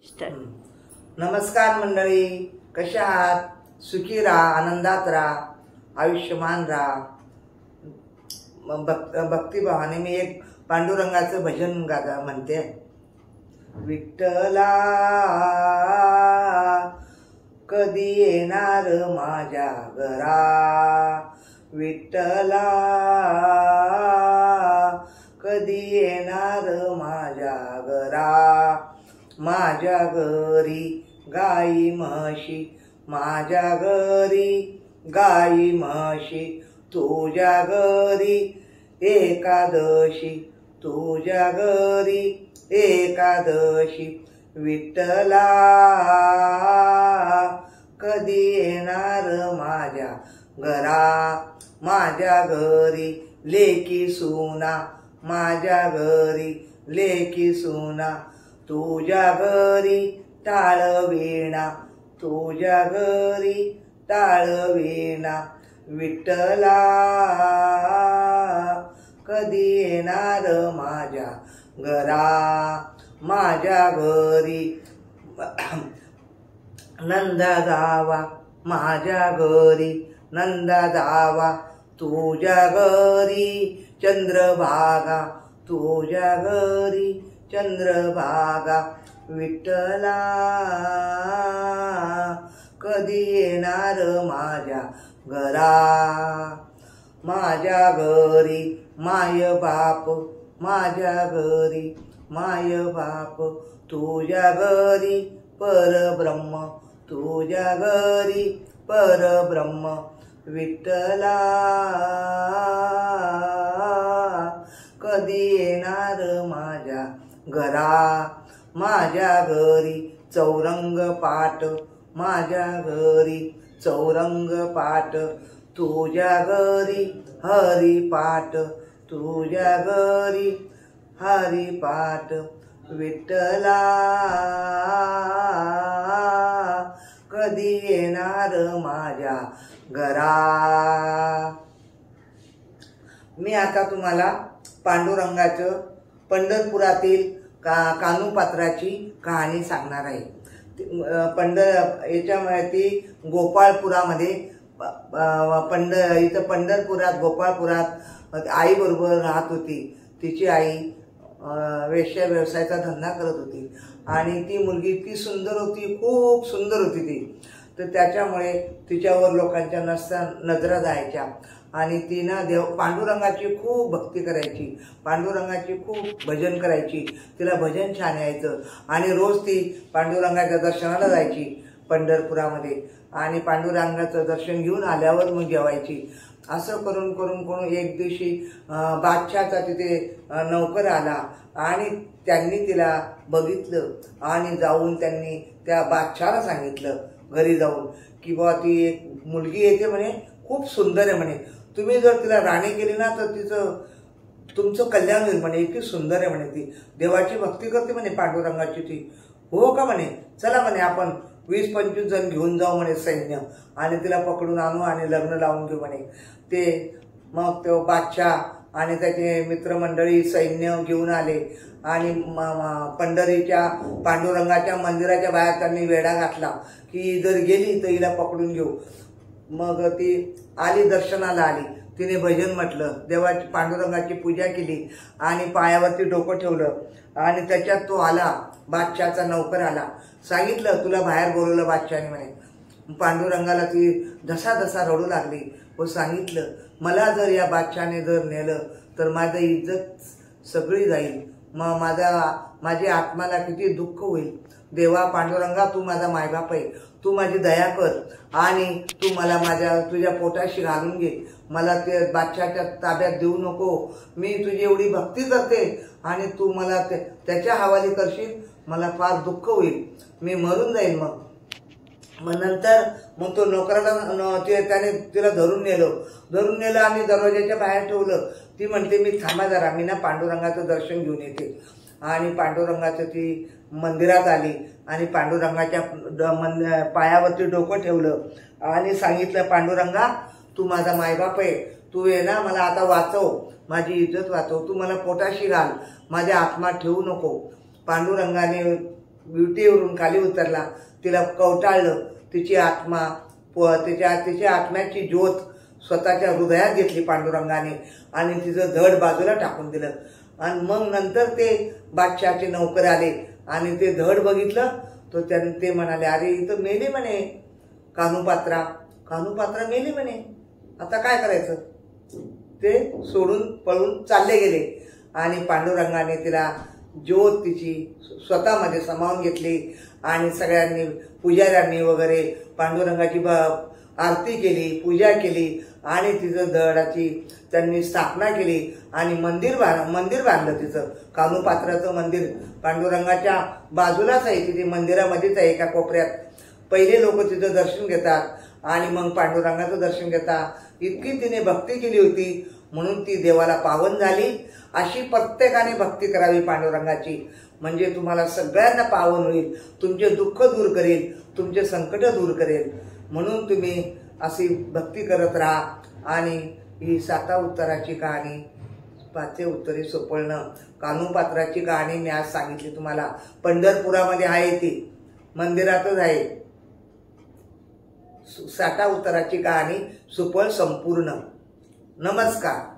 नमस्कार मंडळी, कशा आहात? सुखी राहा, आनंदात राहा, आयुष्यमान राहा. भक्तिभावाने मी एक पांडुरंगाचं भजन म्हणते. विठ्ठला कधी येणार माझ्या घरा, विठ्ठला कधी येणार माझ्या घरा. माझ्या घरी गाई म्हशी, माझ्या घरी गाई म्हशी, तुझ्या घरी एकादशी, तुझ्या घरी एकादशी. विठ्ठला कधी येणार माझ्या घरा. माझ्या घरी लेकी सुना, माझ्या घरी लेकी सुना, तुझ्या घरी टाळवीणा, तुझ्या घरी टाळवीणा. विठ्ठला कधी येणार माझ्या घरा. माझ्या घरी नंदा जावा, माझ्या घरी नंदा जावा, तुझ्या घरी चंद्रभागा, तुझ्या घरी चंद्रभागा. विठ्ठला कधी येणार माझ्या घरा. माझ्या घरी माय बाप, माझ्या घरी माय बाप, तुझ्या घरी परब्रह्म, तुझ्या घरी परब्रह्म. विठ्ठला कधी येणार माझ्या घरा. माझ्या घरी चौरंग पाट, माझ्या घरी चौरंग पाट, तुझ्या घरी हरिपाठ, तुझ्या घरी हरिपाठ. विठ्ठला कधी येणार माझ्या घरा. मी आता तुम्हाला पांडुरंगाचं पंढरपुरातील कानूपात्राची कहाणी सांगणार आहे. याच्यामध्ये ती गोपाळपुरामध्ये इथं पंढरपुरात गोपाळपुरात आई बरोबर राहत होती. तिची आई वेश्या व्यवसायाचा धंदा करत होती आणि ती मुलगी इतकी सुंदर होती, खूप सुंदर होती ती. तर त्याच्यामुळे तिच्यावर लोकांच्या नजरा जायच्या आणि तिनं पांडुरंगाची खूप भक्ती करायची, पांडुरंगाची खूप भजन करायची. तिला भजन छान यायचं आणि रोज ती पांडुरंगाच्या दर्शनाला जायची पंढरपुरामध्ये आणि पांडुरंगाचं दर्शन घेऊन आल्यावर मग जेवायची. असं करून करून करून एक दिवशी बादशाहचा तिथे नौकर आला आणि त्यांनी तिला बघितलं आणि जाऊन त्यांनी त्या बादशाहाला सांगितलं घरी जाऊन की बाबा ती एक मुलगी येते म्हणे, खूप सुंदर आहे म्हणे, तुम्ही जर तिला राणी केली ना तर तुमचं कल्याण होईल म्हणे, इतकी सुंदर आहे म्हणे, ती देवाची भक्ती करते म्हणे, पांडुरंगाची ती. हो का म्हणे, चला म्हणे आपण 20-25 जण घेऊन जाऊ म्हणे सैन्य आणि तिला पकडून आणू आणि लग्न लावून घेऊ म्हणे. ते मग तो बादशाह आणि त्याचे मित्रमंडळी सैन्य घेऊन आले आणि पंढरीच्या पांडुरंगाच्या मंदिराच्या बाहेर त्यांनी वेढा घातला की जर गेली तर हिला पकडून घेऊ. मग ती आली, दर्शनाला आली, तिने भजन म्हटलं, देवाची पांडुरंगाची पूजा केली आणि पायावरती डोकं ठेवलं आणि त्याच्यात तो आला, बादशाहचा नौकर आला. सांगितलं तुला बाहेर बोलवलं बादशाहने म्हणे. पांडुरंगाला ती धसा धसा रडू लागली व सांगितलं मला जर या बादशाहने जर नेलं तर माझं इज्जत सगळी जाईल, मग माझ्या आत्माला किती दुःख होईल. देवा पांडुरंगा, तू माझा मायबाप आहे, तू माझी दया कर आणि तू मला तुझ्या पोटाशी घालून घे, मला ते बादशाहच्या ताब्यात देऊ नको. मी तुझी एवढी भक्ती करते आणि तू मला त्याच्या हवाली करशील, मला फार दुःख होईल, मी मरून जाईल. मग नंतर मग तो नोकराला त्याने तिला धरून नेलं आणि दरवाजाच्या बाहेर ठेवलं. ती म्हणते मी थांबा जरा, मी ना पांडुरंगाचं दर्शन घेऊन येते. आणि पांडुरंगाचं ती मंदिरात आली आणि पांडुरंगाच्या पायावरती डोकं ठेवलं आणि सांगितलं पांडुरंगा, तू माझा मायबाप आहे, तू ये ना, मला आता वाचव, माझी इज्जत वाचव, तू मला पोटाशी घाल, माझ्या आत्मा ठेवू नको. पांडुरंगाने विटेवरून खाली उतरला, तिला कवटाळलं, तिची आत्मा तिच्या आत्म्याची ज्योत स्वतःच्या हृदयात घेतली पांडुरंगाने आणि तिचं धड बाजूला टाकून दिलं. आणि मग नंतर ते बादशहाचे नौकर आले आणि ते धड बघितलं तर ते म्हणाले, अरे इथं मेले म्हणे कान्हूपात्रा मेले म्हणे, आता काय करायचं. ते सोडून पळून चालले गेले आणि पांडुरंगाने तिला ज्योत तिची स्वतःमध्ये सामावून घेतली आणि सगळ्यांनी पुजाऱ्यांनी वगैरे पांडुरंगाची आरती केली, पूजा केली आणि तिचं धडाची त्यांनी स्थापना केली आणि मंदिर बांधलं. तिचं कान्हूपात्राचं मंदिर पांडुरंगाच्या बाजूलाच आहे, तिथे मंदिरामध्येच आहे एका कोपऱ्यात. पहिले लोक तिचं दर्शन घेतात आणि मग पांडुरंगाचं दर्शन घेतात. इतकी तिने भक्ती केली होती म्हणून ती देवाला पावन झाली. अशी प्रत्येकाने भक्ती करावी पांडुरंगाची, म्हणजे तुम्हाला सगळ्यांना पावन होईल, तुमचे दुःख दूर करेल, तुमचे संकट दूर करेल. म्हणून तुम्ही अशी भक्ती करत राहा. आणि ही 7 उत्तराची कहाणी, 5 उत्तरे सोपळणं, कान्हूपात्राची कहाणी मी आज सांगितली तुम्हाला. पंढरपुरामध्ये आहे, ती मंदिरातच आहे. 7 उत्तराची कहाणी सुपळ संपूर्ण. नमस्कार.